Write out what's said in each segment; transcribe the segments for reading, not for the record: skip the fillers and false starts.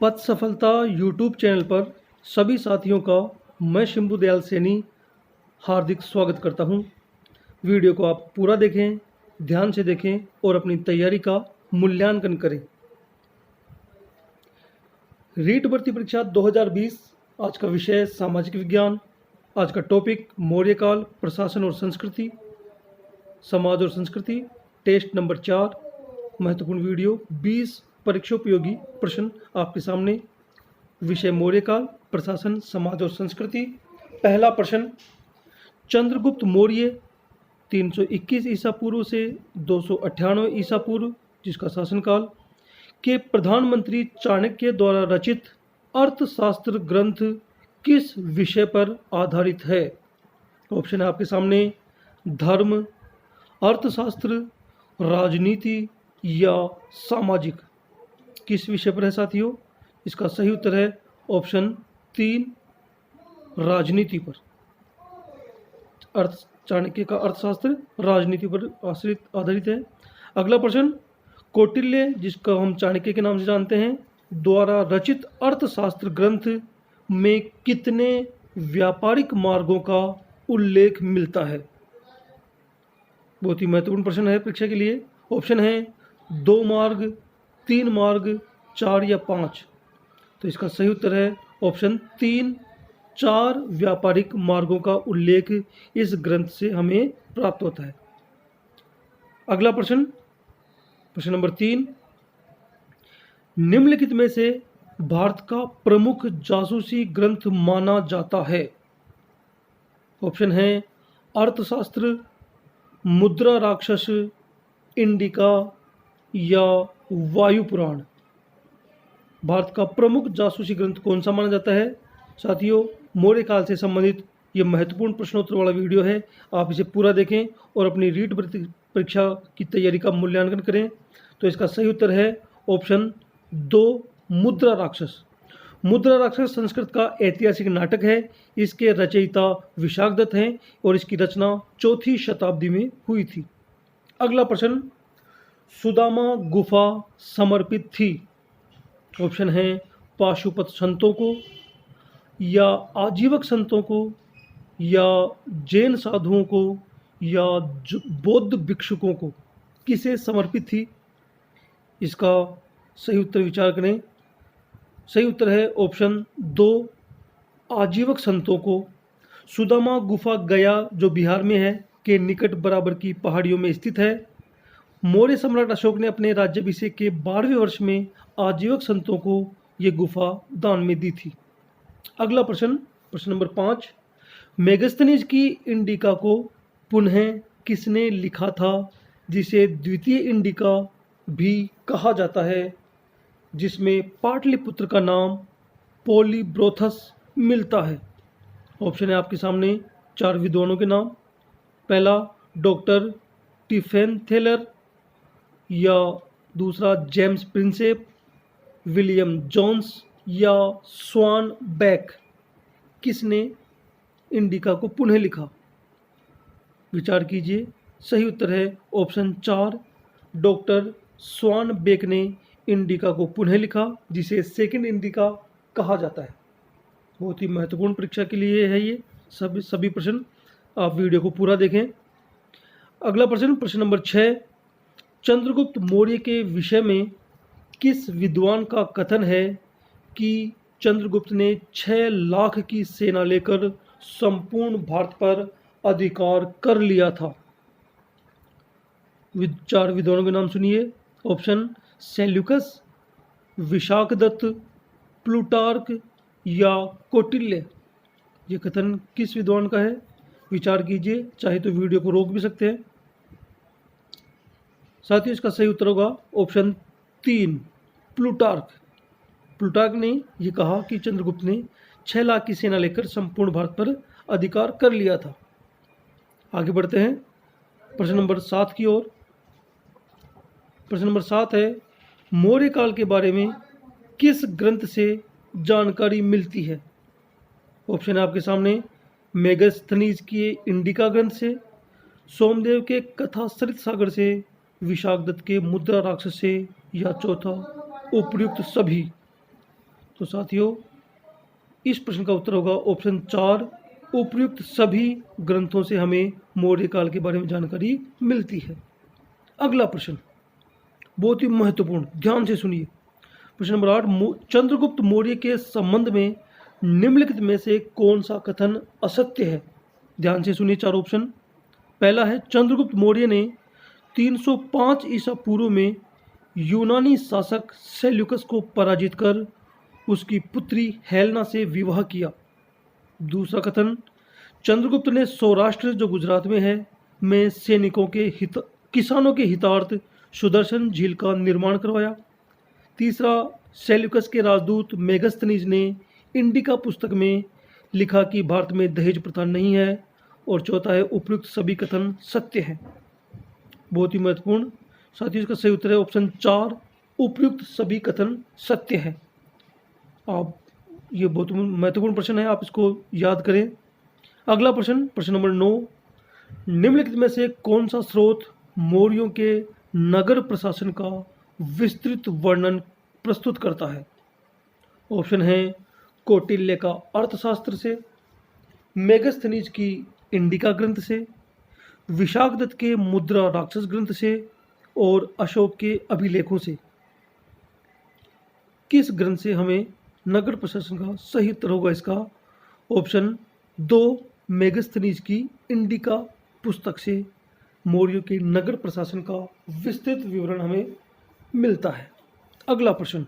पथ सफलता YouTube channel पर सभी साथियों का मैं शिंबू दयाल सैनी हार्दिक स्वागत करता हूं। वीडियो को आप पूरा देखें, ध्यान से देखें और अपनी तैयारी का मूल्यांकन करें। रीट भर्ती परीक्षा 2020 आज का विषय सामाजिक विज्ञान। आज का टॉपिक मौर्यकाल, प्रशासन और संस्कृति, समाज और संस्कृति। Test number 4। महत्वपूर्ण वीडियो, 20 परीक्षोपयोगी प्रश्न आपके सामने। विषय मौर्यकाल, प्रशासन, समाज और संस्कृति। पहला प्रश्न, चंद्रगुप्त मौर्य 321 ईसा पूर्व से 298 ईसा पूर्व, जिसका शासनकाल, के प्रधानमंत्री चाणक्य द्वारा रचित अर्थशास्त्र ग्रंथ किस विषय पर आधारित है? ऑप्शन है आपके सामने, धर्म, अर्थशास्त्र, राजनीति या सामाजिक। किस विषय पर है साथियों? इसका सही उत्तर है ऑप्शन 3, राजनीति पर। चाणक्य का अर्थशास्त्र राजनीति पर आधारित है। अगला प्रश्न, कौटिल्य, जिसको हम चाणक्य के नाम से जानते हैं, द्वारा रचित अर्थशास्त्र ग्रंथ में कितने व्यापारिक मार्गों का उल्लेख मिलता है? बहुत ही महत्वपूर्ण प्रश्न है परीक्षा के लिए। ऑप्शन है 2 मार्ग, 3 मार्ग, 4 या 5। तो इसका सही उत्तर है ऑप्शन 3, 4 व्यापारिक मार्गों का उल्लेख इस ग्रंथ से हमें प्राप्त होता है। अगला प्रश्न, प्रश्न नंबर 3, निम्नलिखित में से भारत का प्रमुख जासूसी ग्रंथ माना जाता है? ऑप्शन है अर्थशास्त्र, मुद्रा राक्षस, इंडिका या वायु पुराण। भारत का प्रमुख जासूसी ग्रंथ कौन सा माना जाता है? साथियों, मौर्य काल से संबंधित ये महत्वपूर्ण प्रश्नोत्तर वाला वीडियो है। आप इसे पूरा देखें और अपनी रीट भर्ती परीक्षा की तैयारी का मूल्यांकन करें। तो इसका सही उत्तर है ऑप्शन 2, मुद्रा राक्षस। मुद्रा राक्षस संस्कृत का ऐतिहासिक नाटक है। इसके रचयिता विशाखदत्त हैं और इसकी रचना 4वीं शताब्दी में हुई थी। अगला प्रश्न, सुदामा गुफा समर्पित थी? ऑप्शन है पाशुपत संतों को या आजीवक संतों को या जैन साधुओं को या बौद्ध भिक्षुकों को। किसे समर्पित थी? इसका सही उत्तर विचार करें। सही उत्तर है ऑप्शन 2, आजीवक संतों को। सुदामा गुफा गया, जो बिहार में है, के निकट बराबर की पहाड़ियों में स्थित है। मौर्य सम्राट अशोक ने अपने राज्याभिषेक के 12वें वर्ष में आजीवक संतों को ये गुफा दान में दी थी। अगला प्रश्न, प्रश्न नंबर 5, मेगस्थनीज की इंडिका को पुनः किसने लिखा था, जिसे द्वितीय इंडिका भी कहा जाता है, जिसमें पाटलिपुत्र का नाम पॉलीब्रोथस मिलता है? ऑप्शन है आपके सामने 4 विद्वानों के नाम। पहला डॉक्टर टिफेन थेलर, या दूसरा जेम्स प्रिंसेप, विलियम जोन्स या स्वान बैक। किसने इंडिका को पुनः लिखा? विचार कीजिए। सही उत्तर है ऑप्शन 4, डॉक्टर स्वान बेक ने इंडिका को पुनः लिखा, जिसे सेकंड इंडिका कहा जाता है। बहुत ही महत्वपूर्ण परीक्षा के लिए है ये सभी प्रश्न। आप वीडियो को पूरा देखें। अगला प्रश्न, प्रश्न नंबर 6, चंद्रगुप्त मौर्य के विषय में किस विद्वान का कथन है कि चंद्रगुप्त ने 6 लाख की सेना लेकर संपूर्ण भारत पर अधिकार कर लिया था? 4 विद्वानों के नाम सुनिए। ऑप्शन सेल्यूकस, विशाखदत्त, प्लूटार्क या कौटिल्य। ये कथन किस विद्वान का है? विचार कीजिए, चाहे तो वीडियो को रोक भी सकते हैं। साथियों, इसका सही उत्तर होगा ऑप्शन 3, प्लूटार्क। प्लूटार्क ने यह कहा कि चंद्रगुप्त ने 6 लाख की सेना लेकर संपूर्ण भारत पर अधिकार कर लिया था। आगे बढ़ते हैं प्रश्न नंबर 7 की ओर। प्रश्न नंबर 7 है, मौर्य काल के बारे में किस ग्रंथ से जानकारी मिलती है? ऑप्शन है आपके सामने, मेगस्थनीज के इंडिका ग्रंथ से, सोमदेव के कथा सरित सागर से, विशाखदत्त के मुद्रा राक्षस से, या चौथा उपर्युक्त सभी। तो साथियों, इस प्रश्न का उत्तर होगा ऑप्शन 4। उपर्युक्त सभी ग्रंथों से हमें मौर्य काल के बारे में जानकारी मिलती है। अगला प्रश्न बहुत ही महत्वपूर्ण, ध्यान से सुनिए। प्रश्न नंबर 8, चंद्रगुप्त मौर्य के संबंध में निम्नलिखित में से कौन सा कथन असत्य है? ध्यान से सुनिए चार ऑप्शन। पहला है, चंद्रगुप्त मौर्य ने 305 ईसा पूर्व में यूनानी शासक सेल्यूकस को पराजित कर उसकी पुत्री हेलेना से विवाह किया। दूसरा कथन, चंद्रगुप्त ने सौराष्ट्र जो गुजरात में है में सैनिकों के किसानों के हितार्थ सुदर्शन झील का निर्माण करवाया। तीसरा, सेल्यूकस के राजदूत मेगस्थनीज ने इंडिका पुस्तक में लिखा कि भारत में दहेज प्रथा नहीं है। और चौथा है, उपयुक्त सभी कथन सत्य हैं। बहुत ही महत्वपूर्ण साथियों, इसका सही उत्तर है ऑप्शन 4, उपयुक्त सभी कथन सत्य है। आप ये बहुत महत्वपूर्ण प्रश्न है, आप इसको याद करें। अगला प्रश्न, प्रश्न नंबर 9, निम्नलिखित में से कौन सा स्रोत मौर्यों के नगर प्रशासन का विस्तृत वर्णन प्रस्तुत करता है? ऑप्शन है, कौटिल्य का अर्थशास्त्र से, मेगस्थनीज की इंडिका ग्रंथ से, विशाखदत्त के मुद्रा राक्षस ग्रंथ से और अशोक के अभिलेखों से। किस ग्रंथ से हमें नगर प्रशासन का सही उत्तर होगा इसका? ऑप्शन 2, मेगस्थनीज की इंडिका पुस्तक से मौर्यों के नगर प्रशासन का विस्तृत विवरण हमें मिलता है। अगला प्रश्न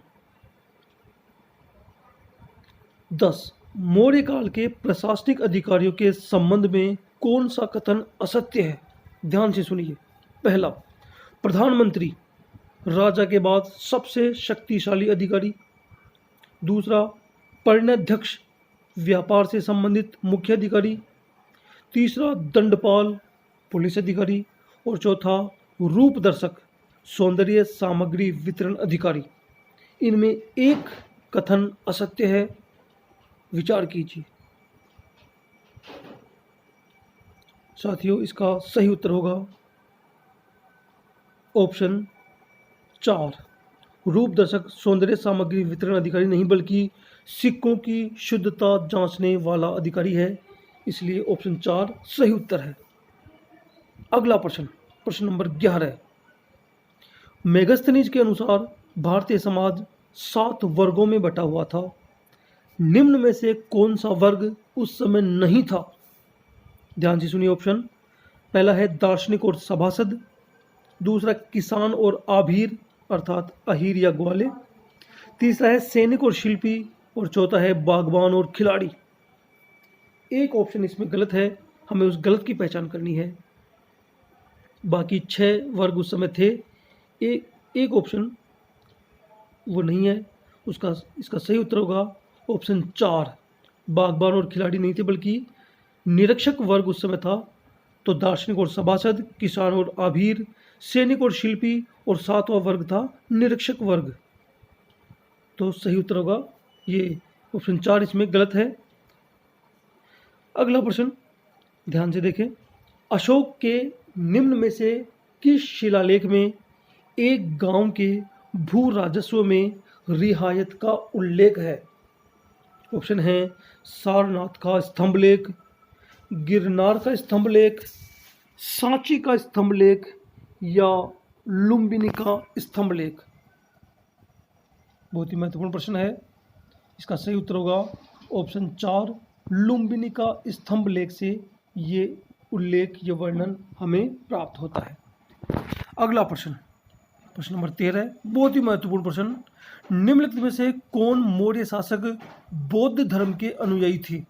10, मौर्य काल के प्रशासनिक अधिकारियों के संबंध में कौन सा कथन असत्य है? ध्यान से सुनिए। पहला, प्रधानमंत्री राजा के बाद सबसे शक्तिशाली अधिकारी। दूसरा, परिणयाध्यक्ष व्यापार से संबंधित मुख्य अधिकारी। तीसरा, दंडपाल पुलिस अधिकारी। और चौथा, रूपदर्शक सौंदर्य सामग्री वितरण अधिकारी। इनमें एक कथन असत्य है, विचार कीजिए। साथियों, इसका सही उत्तर होगा ऑप्शन 4, रूपदर्शक सौंदर्य सामग्री वितरण अधिकारी नहीं बल्कि सिक्कों की शुद्धता जांचने वाला अधिकारी है, इसलिए ऑप्शन 4 सही उत्तर है। अगला प्रश्न, प्रश्न नंबर 11, मेगस्थनीज के अनुसार भारतीय समाज 7 वर्गों में बटा हुआ था। निम्न में से कौन सा वर्ग उस समय नहीं था? ध्यान से सुनिए ऑप्शन। पहला है, दार्शनिक और सभासद। दूसरा, किसान और आभीर अर्थात अहीर या ग्वाले। तीसरा है, सैनिक और शिल्पी। और चौथा है, बागवान और खिलाड़ी। एक ऑप्शन इसमें गलत है, हमें उस गलत की पहचान करनी है। बाकी 6 वर्ग उस समय थे, एक ऑप्शन वो नहीं है, इसका सही उत्तर होगा ऑप्शन 4, बागबान और खिलाड़ी नहीं थे बल्कि निरीक्षक वर्ग उस समय था। तो दार्शनिक और सभासद, किसान और आभीर, सैनिक और शिल्पी और 7वां वर्ग था निरीक्षक वर्ग। तो सही उत्तर होगा ये ऑप्शन 4, इसमें गलत है। अगला प्रश्न ध्यान से देखें। अशोक के निम्न में से किस शिलालेख में एक गांव के भू राजस्व में रियायत का उल्लेख है? ऑप्शन है, सारनाथ का स्तंभ लेख, गिरनार का स्तंभ लेख, सांची का स्तंभ लेख या लुम्बिनी का स्तंभ लेख। बहुत ही महत्वपूर्ण प्रश्न है, इसका सही उत्तर होगा ऑप्शन 4, लुम्बिनी का स्तंभ लेख से ये उल्लेख, ये वर्णन हमें प्राप्त होता है। अगला प्रश्न, प्रश्न नंबर 13, बहुत ही महत्वपूर्ण प्रश्न। निम्नलिखित में से कौन मौर्य शासक बौद्ध धर्म के अनुयायी थे?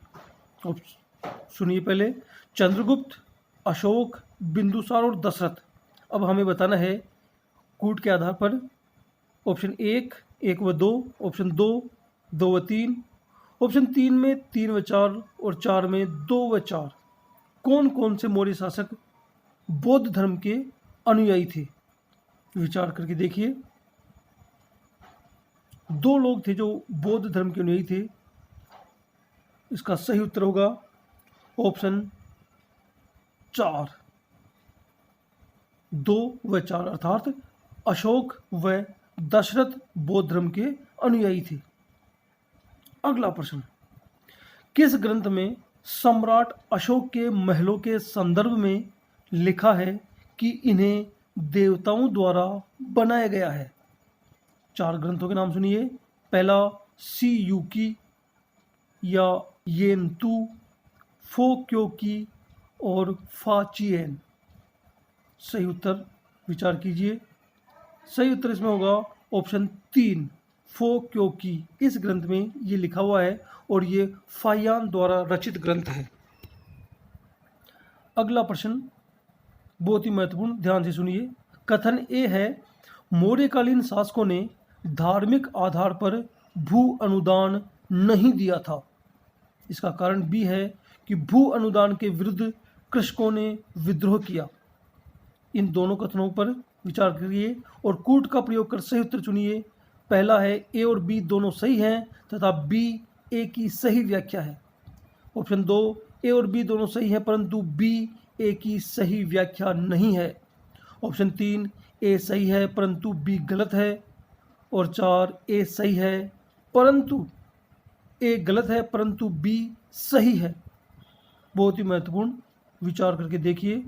सुनिए पहले, चंद्रगुप्त, अशोक, बिंदुसार और दशरथ। अब हमें बताना है कूट के आधार पर। ऑप्शन 1, 1 व 2, ऑप्शन 2, 2 व 3, ऑप्शन 3 में 3 व 4 और 4 में 2 व 4। कौन कौन से मौर्य शासक बौद्ध धर्म के अनुयायी थे? विचार करके देखिए। 2 लोग थे जो बौद्ध धर्म के अनुयायी थे। इसका सही उत्तर होगा ऑप्शन 4, 2 व 4 अर्थात अशोक व दशरथ बौद्ध धर्म के अनुयायी थे। अगला प्रश्न, किस ग्रंथ में सम्राट अशोक के महलों के संदर्भ में लिखा है कि इन्हें देवताओं द्वारा बनाया गया है? 4 ग्रंथों के नाम सुनिए। पहला सी यूकी या येनतू, फो क्योकी और फाचियन। सही उत्तर विचार कीजिए। सही उत्तर इसमें होगा ऑप्शन 3 फो क्योकी। इस ग्रंथ में ये लिखा हुआ है और ये फायान द्वारा रचित ग्रंथ है। अगला प्रश्न बहुत ही महत्वपूर्ण, ध्यान से सुनिए। कथन ए है, मौर्यकालीन शासकों ने धार्मिक आधार पर भू अनुदान नहीं दिया था। इसका कारण बी है कि भू अनुदान के विरुद्ध कृषकों ने विद्रोह किया। इन दोनों कथनों पर विचार करिए और कूट का प्रयोग कर सही उत्तर चुनिए। पहला है ए और बी दोनों सही हैं तथा बी ए की सही व्याख्या है। ऑप्शन 2 ए और बी दोनों सही हैं परंतु बी ए की सही व्याख्या नहीं है। ऑप्शन 3 ए सही है परंतु बी गलत है। और 4 ए सही है परंतु ए गलत है परंतु बी सही है। बहुत ही महत्वपूर्ण, विचार करके देखिए।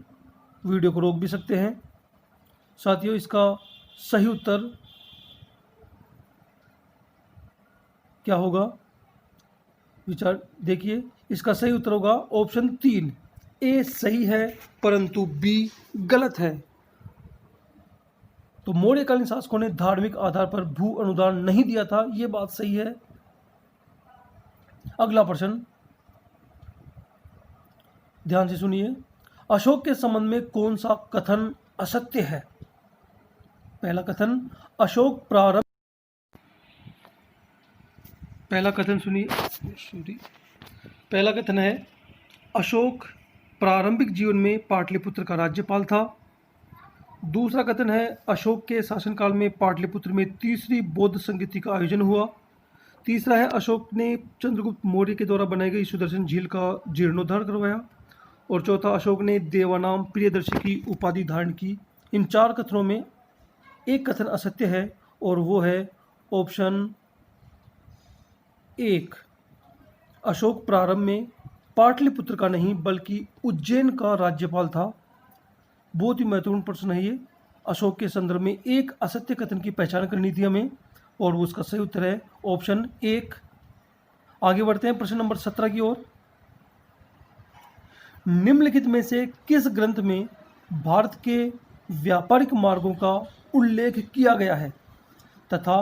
वीडियो को रोक भी सकते हैं। साथियों, इसका सही उत्तर क्या होगा? विचार देखिए। इसका सही उत्तर होगा ऑप्शन 3 ए सही है परंतु बी गलत है। तो मौर्यकालीन शासकों ने धार्मिक आधार पर भू अनुदान नहीं दिया था, ये बात सही है। अगला प्रश्न ध्यान से सुनिए। अशोक के संबंध में कौन सा कथन असत्य है? पहला कथन, अशोक प्रारंभ पहला कथन सुनिए। पहला कथन है, अशोक प्रारंभिक जीवन में पाटलिपुत्र का राज्यपाल था। दूसरा कथन है, अशोक के शासनकाल में पाटलिपुत्र में तीसरी बौद्ध संगीति का आयोजन हुआ। तीसरा है, अशोक ने चंद्रगुप्त मौर्य के द्वारा बनाई गई सुदर्शन झील का जीर्णोद्धार करवाया। और चौथा, अशोक ने देवानाम प्रियदर्शी की उपाधि धारण की। इन 4 कथनों में एक कथन असत्य है और वो है ऑप्शन 1, अशोक प्रारंभ में पाटलिपुत्र का नहीं बल्कि उज्जैन का राज्यपाल था। बहुत ही महत्वपूर्ण प्रश्न है ये। अशोक के संदर्भ में एक असत्य कथन की पहचान करनी थी हमें और उसका सही उत्तर है ऑप्शन 1। आगे बढ़ते हैं प्रश्न नंबर 17 की ओर। निम्नलिखित में से किस ग्रंथ में भारत के व्यापारिक मार्गों का उल्लेख किया गया है तथा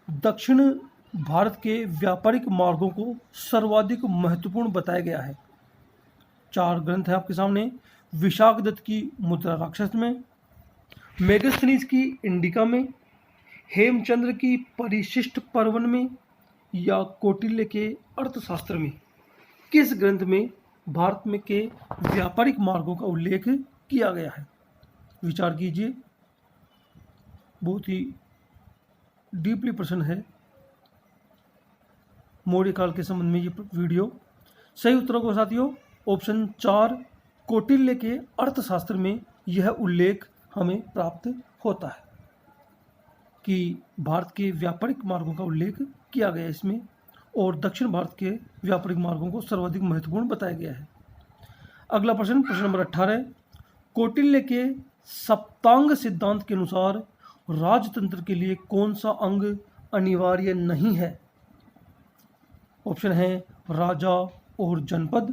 दक्षिण भारत के व्यापारिक मार्गों को सर्वाधिक महत्वपूर्ण बताया गया है? 4 ग्रंथ हैं आपके सामने। विशाखदत्त की मुद्रा राक्षस में, मेगस्थनीज की इंडिका में, हेमचंद्र की परिशिष्ट पर्वन में या कौटिल्य के अर्थशास्त्र में। किस ग्रंथ में भारत में के व्यापारिक मार्गों का उल्लेख किया गया है? विचार कीजिए। बहुत ही डीपली प्रश्न है मौर्य काल के संबंध में ये वीडियो। सही उत्तरों को साथियों ऑप्शन 4 कौटिल्य के अर्थशास्त्र में यह उल्लेख हमें प्राप्त होता है कि भारत के व्यापारिक मार्गों का उल्लेख किया गया है इसमें और दक्षिण भारत के व्यापारिक मार्गों को सर्वाधिक महत्वपूर्ण बताया गया है। अगला प्रश्न, प्रश्न नंबर 18। कौटिल्य के सप्तांग सिद्धांत के अनुसार राजतंत्र के लिए कौन सा अंग अनिवार्य नहीं है? ऑप्शन है राजा और जनपद,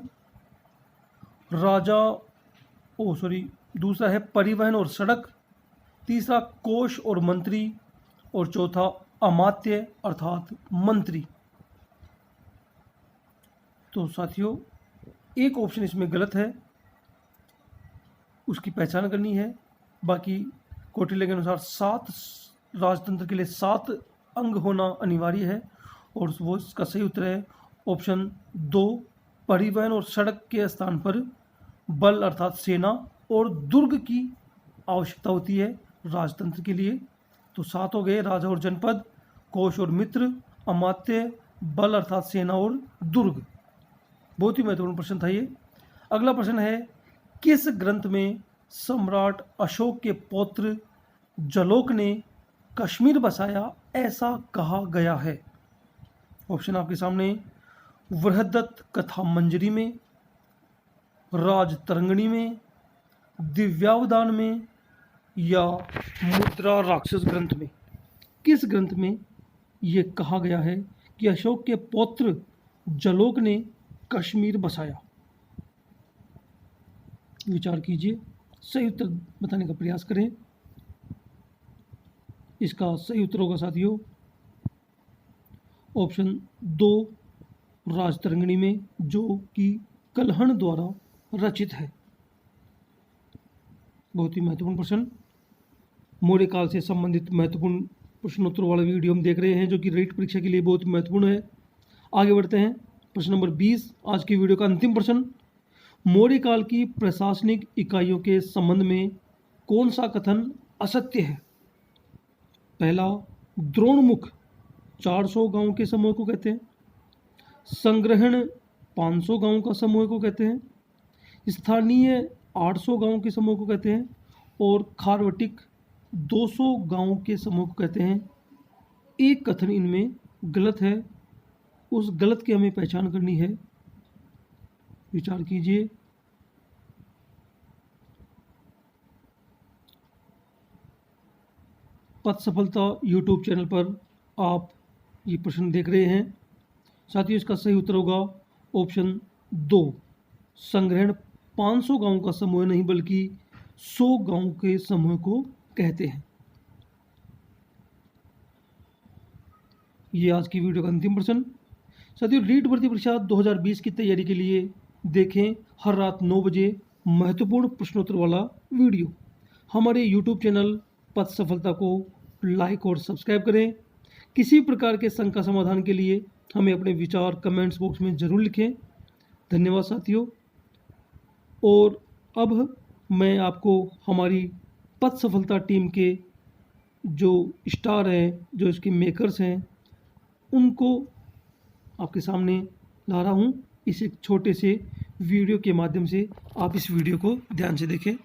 दूसरा है परिवहन और सड़क, तीसरा कोष और मंत्री और चौथा अमात्य अर्थात मंत्री। तो साथियों एक ऑप्शन इसमें गलत है, उसकी पहचान करनी है। बाकी कौटिल्य के अनुसार 7 राजतंत्र के लिए 7 अंग होना अनिवार्य है और वो इसका सही उत्तर है ऑप्शन 2 परिवहन और सड़क के स्थान पर बल अर्थात सेना और दुर्ग की आवश्यकता होती है राजतंत्र के लिए। तो 7 हो गए, राजा और जनपद, कोष और मित्र, अमात्य, बल अर्थात सेना और दुर्ग। बहुत ही महत्वपूर्ण प्रश्न था ये। अगला प्रश्न है, किस ग्रंथ में सम्राट अशोक के पौत्र जलोक ने कश्मीर बसाया ऐसा कहा गया है? ऑप्शन आपके सामने, बृहदत्त कथा मंजरी में, राज तरंगिणी में, दिव्यावदान में या मुद्रा राक्षस ग्रंथ में। किस ग्रंथ में ये कहा गया है कि अशोक के पौत्र जलोक ने कश्मीर बसाया? विचार कीजिए, सही उत्तर बताने का प्रयास करें। इसका सही उत्तर होगा साथियों ऑप्शन 2, राजतरंगिणी में, जो कि कल्हण द्वारा रचित है। बहुत ही महत्वपूर्ण प्रश्न, मौर्य काल से संबंधित महत्वपूर्ण प्रश्नोत्तर वाला वीडियो हम देख रहे हैं, जो कि रेट परीक्षा के लिए बहुत महत्वपूर्ण है। आगे बढ़ते हैं, प्रश्न नंबर 20, आज की वीडियो का अंतिम प्रश्न। मौर्य काल की प्रशासनिक इकाइयों के संबंध में कौन सा कथन असत्य है? पहला, द्रोणमुख 400 गांव के समूह को कहते हैं। संग्रहण 500 गांव का समूह को कहते हैं। स्थानीय 800 गांव के समूह को कहते हैं। और खारवटिक 200 गांव के समूह को कहते हैं। एक कथन इनमें गलत है, उस गलत की हमें पहचान करनी है। विचार कीजिए। पथ सफलता यूट्यूब चैनल पर आप ये प्रश्न देख रहे हैं। साथियों, इसका सही उत्तर होगा ऑप्शन 2, संग्रहण 500 गांव का समूह नहीं बल्कि 100 गांव के समूह को कहते हैं। ये आज की वीडियो का अंतिम प्रश्न। साथियों, रीट भर्ती परीक्षा 2020 की तैयारी के लिए देखें हर रात 9 बजे महत्वपूर्ण प्रश्नोत्तर वाला वीडियो। हमारे यूट्यूब चैनल पथ सफलता को लाइक और सब्सक्राइब करें। किसी प्रकार के शंका समाधान के लिए हमें अपने विचार कमेंट्स बॉक्स में ज़रूर लिखें। धन्यवाद साथियों। और अब मैं आपको हमारी पथ सफलता टीम के जो स्टार हैं, जो इसके मेकर्स हैं, उनको आपके सामने ला रहा हूँ इस एक छोटे से वीडियो के माध्यम से। आप इस वीडियो को ध्यान से देखें।